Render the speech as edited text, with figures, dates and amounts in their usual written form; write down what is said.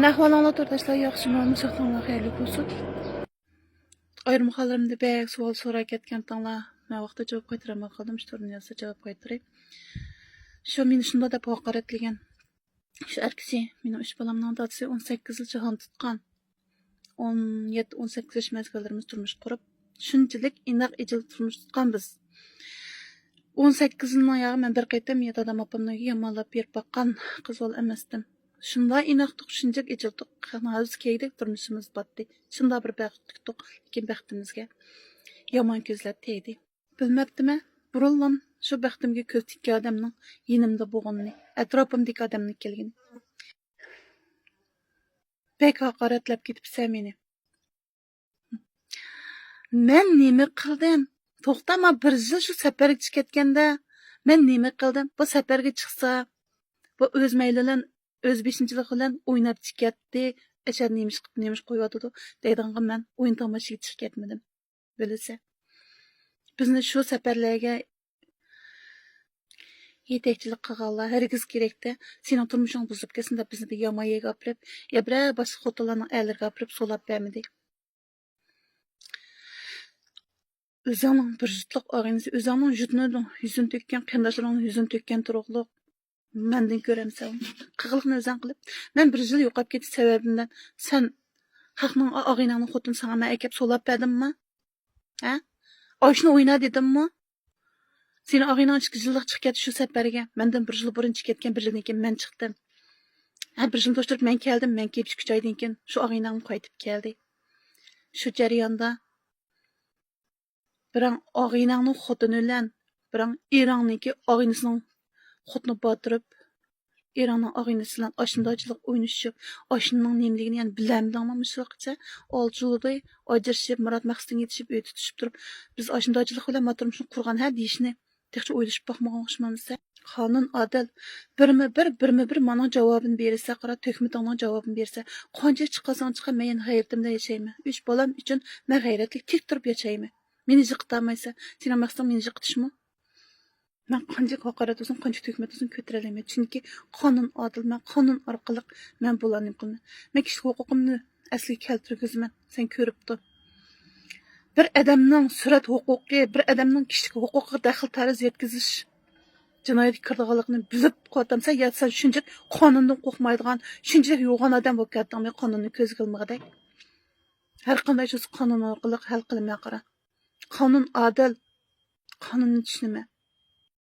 Nahvalanglar to'rtashlar yaxshimi, musoqtanglar xayrli bo'lsin. Ayrim hollarimda bek savol so'rab ketgantinglar. Men vaqtda javob qaytaramay qoldim. Shu turniyasi javob qaytaray. Shu meni shunda deb haqoratlagan. Shu arkisi meni 3 bolamning dadasi 18 yil jahon tutgan. 17-18 yosh mezgillarimiz turmush qurib, shunchalik inoq ijil turmush tutgan biz. 18 yilning yog'i men bir qaytam dadam opamni yomonlab berib baqqan qiz ol emasdim. Shunda inoqdik, shunchalik ijildik. Hozir keydik turmushimiz batdi. Shunda bir baxtliqdik, lekin baxtimizga yomon ko'zlar tegdi. Bilmabdimi? Burullan shu baxtimga ko'z tikkan odamning yonimda bo'lganini, atrofimdagi odamning kelgini. Bek haqoratlab ketibsan meni. Men nima qildim? To'xtama, bir yil shu safarga chiqib ketganda men nima qildim? Bu safarga chiqsa, bu o'z maylidan, o'z beshinchilik bilan o'ynab chiqatdi. Ashar nemish qo'yotdi deydiganga men o'yin tomoshaga chiqib ketmadim. Bilsa. Bizni shu safarlarga yetakchilik qilganlar hargiz kerakda. Sening turmushing buzib ketsin deb bizni bir yomayaga olib, yabra boshqa xotinlarning aylarga olib solab bermadi. Özünün bir jutluq ağınızı, özünün jutunu yüzün tökken, qandaşlarının yüzün tökken turuqluq menden göremsən. Qığılıqını özün qılıb, mən bir yıl yoqab ketib səbəbindən sən haqның ağınanın xotunu sana mən əkəb solab bədim mi? Hə? Ayşını oyna dedim mi? Seni ağınan 2 yıllıq çıx ketdi şu səfərə. Məndən bir yıl burun çıx ketken bir yıldan keyin mən çıxdım. Hə, bir yıl doşturub mən gəldim, mən kelib 2 aydan keyin şu ağınanım qaytıb gəldi. Şu jarayonda Biran ağıynağının xotunu ilə, biran İran'nınki ağıynısının xotunu batırıb, İran'ın ağıynısı ilə aşındacılıq oynayışıb, aşının nemligini yəni biləmdi anlamışlıqca, alcılıdı, acırışıb, Murat məqsədini yetişib, öy tutuşub durub, biz aşındacılıq ilə matırmışını qurğan hə deyişini, tekçe oylaşıb baxmağın hoşmanısa. Qanun adil, birmi bir manın cavabını verirse, qara tökmütanın cavabını verirse, qanca çıxasan çıxan mən xeyretimdə yaşayımı, 3 balam üçün mən xeyretlik tek durub yaşayımı. Meni jiqtamaysa, senin maqsadın meni jiqtishmi? Men qancha haqorat olsun, qancha tökmet olsun ko'tara olmayman. Chunki qonun adil, men qonun orqali men bularni qilman. Men kishilik huquqimni asliga keltirgizman. Sen ko'ribdi. Bir odamning surat huquqi, bir odamning kishilik huquqiga daxl tarz yetkazish jinoyat kirdiganligini bilib qo'tamsa, ya sen shunchalik qonundan qo'rqmaydigan, shunchalik yo'g'on odam bo'lib ketding, men qonunni ko'zga ilmagadek. Har qanday shu qonun orqali hal qilmay qara. Qonun adil, qonunni tushunma.